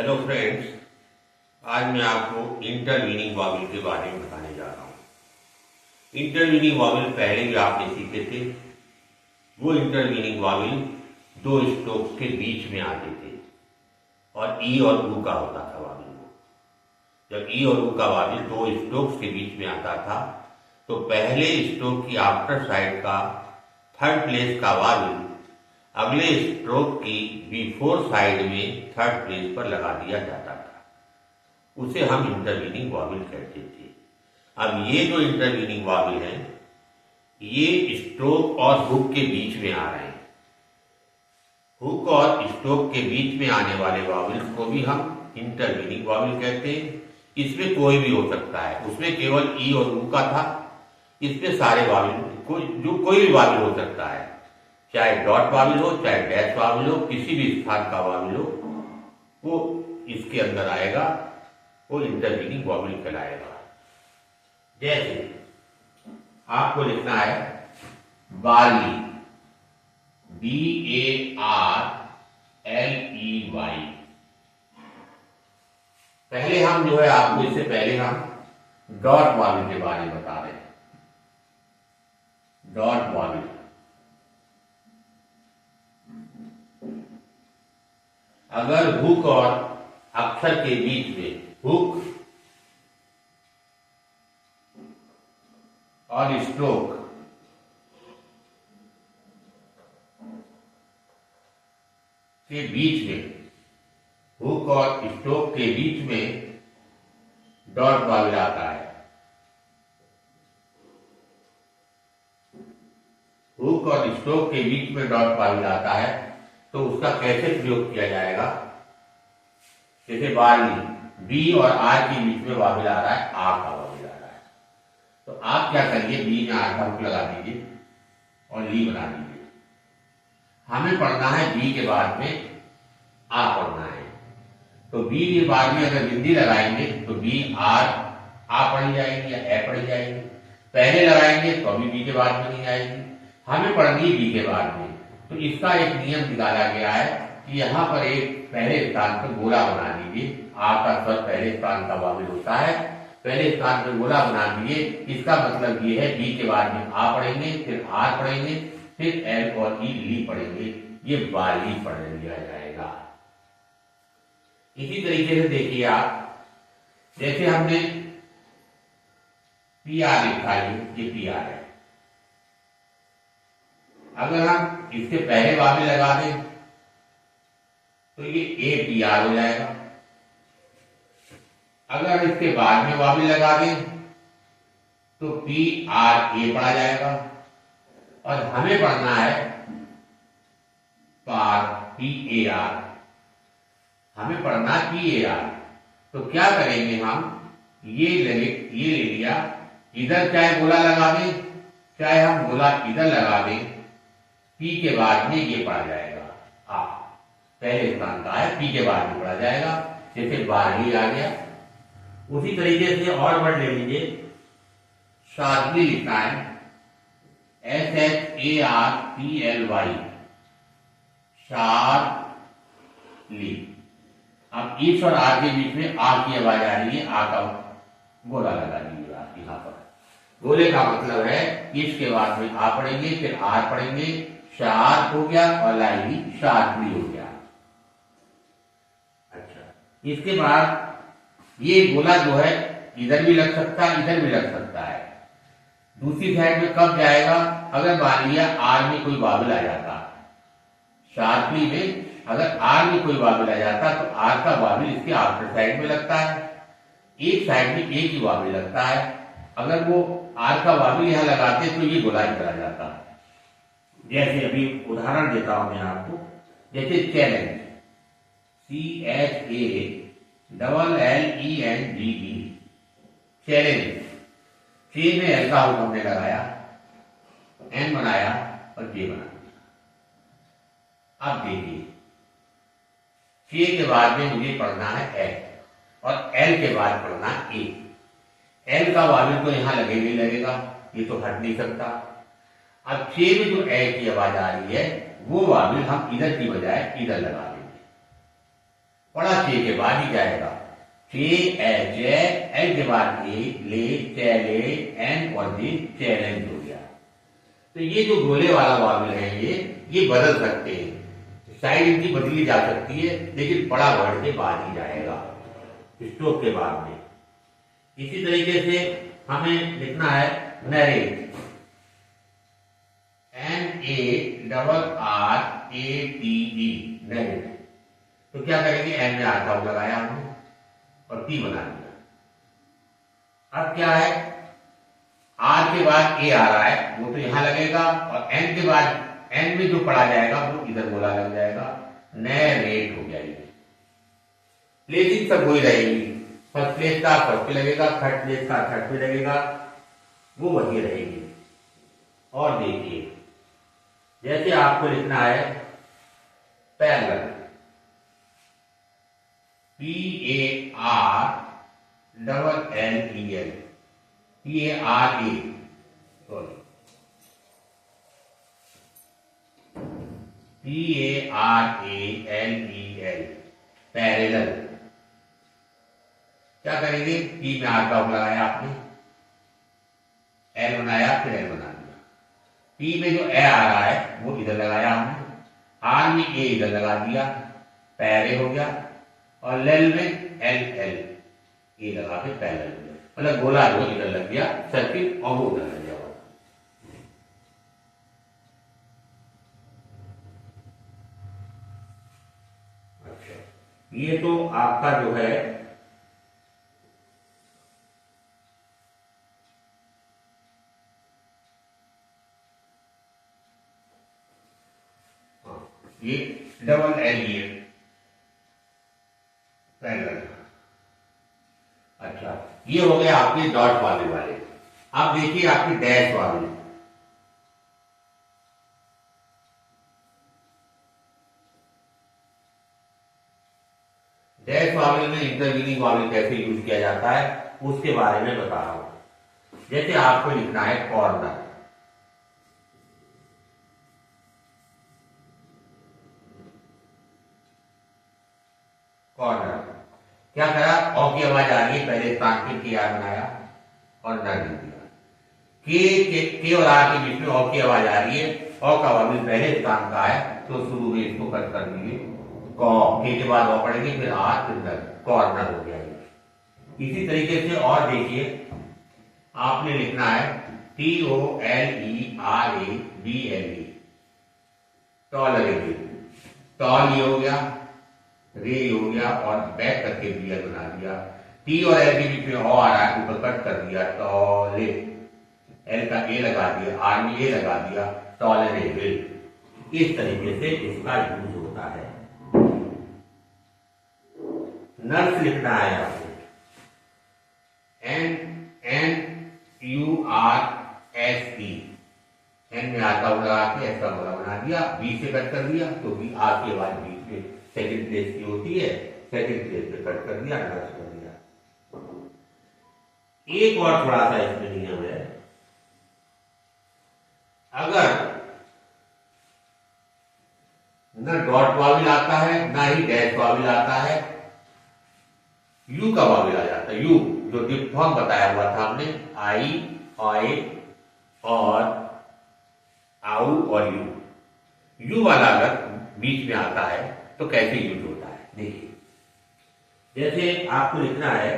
Hello friends, आज मैं आपको इंटरवीनिंग वॉवेल के बारे में बताने जा रहा हूँ। इंटरवीनिंग वॉवेल पहले भी आपने सीखे थे। वो इंटरवीनिंग वॉवेल दो स्ट्रोक्स के बीच में आते थे और ई और ऊ का होता था वॉवेल। जब ई और ऊ का वॉवेल दो स्ट्रोक्स के बीच में आता था तो पहले स्ट्रोक की आफ्टर साइड का थर्ड प्लेस का वॉवेल अगले स्ट्रोक की बिफोर साइड में थर्ड प्लेस पर लगा दिया जाता था। उसे हम इंटरवीनिंग वॉवेल कहते थे। अब ये जो इंटरवीनिंग वॉवेल है ये स्ट्रोक और हुक के बीच में आ रहे हैं। हुक और स्ट्रोक के बीच में आने वाले वॉवेल्स को भी हम इंटरवीनिंग वॉवेल कहते हैं। इसमें कोई भी हो सकता है, उसमें केवल ई और ऊ का था। इसमें सारे वॉवेल कोई भी वॉवेल हो सकता है, चाहे डॉट वॉवेल हो चाहे डैश वॉवेल हो, किसी भी स्थान का वॉवेल हो वो इसके अंदर आएगा, वो इंटरवीनिंग वॉवेल कहलाएगा। जैसे आपको लिखना है बार्ली, BARLEY। पहले हम जो है आपको इससे पहले हम डॉट वॉवेल के बारे में बता रहे हैं। डॉट वॉवेल अगर हुक और अक्षर के बीच में, हुक और स्ट्रोक के बीच में, हुक और स्ट्रोक के बीच में डॉट वॉवेल आता है। हुक और स्ट्रोक के बीच में डॉट वॉवेल आता है तो उसका कैसे प्रयोग किया जाएगा। जैसे बार्ली, बी और आर के बीच में वॉवेल आ रहा है, आ का वॉवेल आ रहा है, तो आप क्या करिए, बी में आर का हुक लगा दीजिए और ली बना दीजिए। हमें पढ़ना है बी के बाद में आ पढ़ना है, तो बी के बाद में अगर बिंदी लगाएंगे तो बी आर आ पढ़ी जाएगी या ए पढ़ी जाएगी। पहले लगाएंगे तो अभी बी के बाद में नहीं आएगी। हमें पढ़नी है बी के बाद में, तो इसका एक नियम निकाला गया है कि यहाँ पर एक पहले स्थान पर गोला बना दीजिए। आ का स्वर पहले स्थान का वॉवेल होता है, पहले स्थान पर गोला बना दीजिए। इसका मतलब ये है बी के बाद में आ पढ़ेंगे, फिर आर पढ़ेंगे, फिर एल और ई ली पढ़ेंगे, ये बार्ली पढ़ लिया जाएगा। इसी तरीके से देखिए आप, जैसे हमने पी आर लिखा है, ये पी आर है। अगर हम इसके पहले वॉवेल लगा दें तो ये ए पी आर हो जाएगा। अगर इसके बाद में वॉवेल लगा दें तो पी आर ए पढ़ा जाएगा। और हमें पढ़ना है पार, पी ए आर, हमें पढ़ना है पी ए आर। तो क्या करेंगे हम, ये ले लिया, इधर चाहे गोला लगा दें चाहे हम गोला इधर लगा दें, पी के बाद में ये पढ़ा जाएगा आ, पहले स्थान का है, पी के बाद में पढ़ा जाएगा। जैसे बार्ली आ गया। उसी तरीके से और वर्ड ले लीजिए, शार्पली लिखना है SHARPLY, शार्पली। अब इस और आर के बीच में आ की आवाज आ रही है, आ का गोला लगा दीजिए आप यहाँ पर। गोले का मतलब है इसके बाद में आ पढ़ेंगे, फिर आर पढ़ेंगे, शार्प हो गया और लाइनी शार्पली हो गया। अच्छा, इसके बाद ये गोला जो है इधर भी लग सकता है, इधर भी लग सकता है। दूसरी साइड में कब जाएगा, अगर मान लिया आर में कोई वॉवेल आ जाता, शार्पली में अगर आर में कोई वॉवेल आ जाता तो आर का वॉवेल इसके आफ्टर साइड में लगता है, एक साइड में एक ही वॉवेल लगता है। अगर वो आर का वॉवेल यहाँ लगाते तो ये गोला इधर आ जाता। जैसे अभी उदाहरण देता हूं मैं आपको, जैसे चैलेंज, CHALLENGE, चैलेंज। चे में एल का हुक हमने लगाया, एन बनाया और जे बना दिया। अब देखिए, चे के बाद में मुझे पढ़ना है एल और एल के बाद पढ़ना ए। एल का वॉवेल तो यहां लगे नहीं लगेगा, ये तो हट नहीं सकता। अब चे में जो ए की आवाज आ रही है वो वॉवेल हम इधर की बजाय इधर लगा देंगे। पढ़ा चे के बाद ही जाएगा। चे ए एल के बाद ए ले चैले एन और जे चैलेंज हो गया। तो ये जो गोले वाला वाविल है ये बदल सकते हैं, साइड इनकी बदली जा सकती है, लेकिन बड़ा वर्ड के बाद ही जाएगा, स्टॉप के बाद में। इसी तरीके से हमें लिखना है नरेट, NARRATE नरेट। तो क्या करेंगे, एन में आता हुआ लगाया हमने और टी बना दिया। अब क्या है, आर के बाद ए आ रहा है, वो तो यहां लगेगा, और एन के बाद एन में जो पढ़ा जाएगा वो इधर बोला लग जाएगा, नरेट हो गया। ये प्लेसिंग सब वही रहेगी, फर्स्ट प्लेस का फर्स्ट पे लगेगा, थर्ड प्लेस का थर्ड पे लगेगा, वो वही रहेगी। और देखिए, जैसे आपको लिखना है parallel, PARLLEL, PARA, sorry PARALLEL, parallel. क्या करेंगे, पी में आर का लगाया आपने, एल बनाया, फिर एल बना दिया। पी में जो ए आ रहा है वो इधर लगाया हमने, आर में ए इधर लगा दिया, पैरे हो गया, और लेल में एल एल ए लगा के पैरेलल हो गया। मतलब गोला जो इधर लग गया सर्किल, और वो उधर लग गया। अच्छा, ये तो आपका जो है ये डबल एल ये पैरेलल। अच्छा, ये हो गया आपके डॉट वाले। अब देखिए आपकी डैश वाले, डैश वाले में इंटरवीनिंग वाले कैसे यूज किया जाता है उसके बारे में बता रहा हूं। जैसे आपको लिखना है कॉर्नर, कॉर्नर क्या करा, ऑ की आवाज आ रही है, पहले तांत्रिक की याद बनाया और न लिख दिया। के और आर के बीच में ऑ की आवाज आ रही है, ऑ का वाविल पहले स्थान का है, तो शुरू में इसको कट कर दीजिए, कॉ, के बाद ऑ पढ़ेंगे, फिर आर, फिर नर, कॉर्नर हो गया। इसी तरीके से और देखिए, आपने लिखना है TOLERABLE, टॉलरेबल, टॉल ये हो गया, रे हो गया, और बैक करके बियर बना दिया। टी और एल के बीच में ओ आ रहा है, ऊपर कट कर दिया, टॉले, एल का ए लगा दिया, आर में ए लगा दिया, टॉलरेबल। इस तरीके से इसका यूज होता है। नर्स लिखना है आपको, NNURSE, एन में आता हुआ लगा के ऐसा बना दिया, बी से कट कर दिया, तो बी आर की आवाज बीच में सेकंड प्लेस की होती है, सेकंड प्लेस पे कट कर दिया, नर्स कर दिया। एक और थोड़ा सा इसमें नियम है, अगर न डॉट वाविल आता है ना ही डैश वाविल आता है, यू का वाविल आ जाता है। यू जो डिप्थॉन्ग बताया हुआ था हमने, आई, ऑय और आउ और यू, यू वाला अगर बीच में आता है तो कैसे यूज होता है देखिए। जैसे आपको लिखना है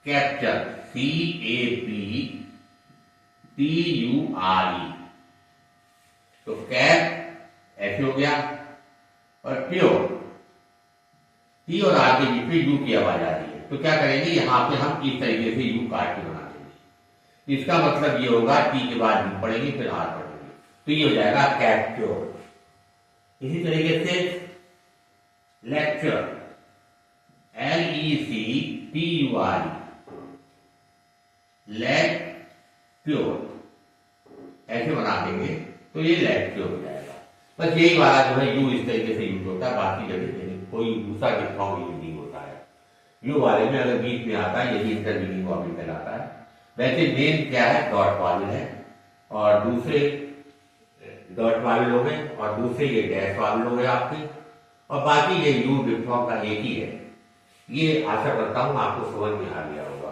कैप्चर, CAPTURE, तो कैप ऐसे हो गया, और प्योर, टी और आर के बीच में यू की आवाज आ रही है, तो क्या करेंगे, यहां पे हम इस तरीके से यू काट के बना देंगे। इसका मतलब ये होगा, टी के बाद यू पढ़ेंगे, फिर आर पढ़ेंगे, तो ये हो जाएगा कैप्चर। इसी तरीके से लेक्चर, LECTURE, लेक्चर, ऐसे बना देंगे तो ये लेक्चर हो जाएगा। बस यही वाला जो है यू इस तरीके से यूज होता है, बाकी जगह कोई दूसरा डिफॉर्म यूज नहीं होता है। यू वाले में अगर बीच में आता है, यही इंटरवीनिंग वाविल कहलाता है। वैसे मेन क्या है, डॉट वाविल है, और दूसरे डॉट वाविल हो गए, और दूसरे ये डैश वाविल हो गए आपके, और बाकी ये यू डिप्थॉन्ग का एक ही है। ये आशा करता हूं आपको समझ में आ गया होगा।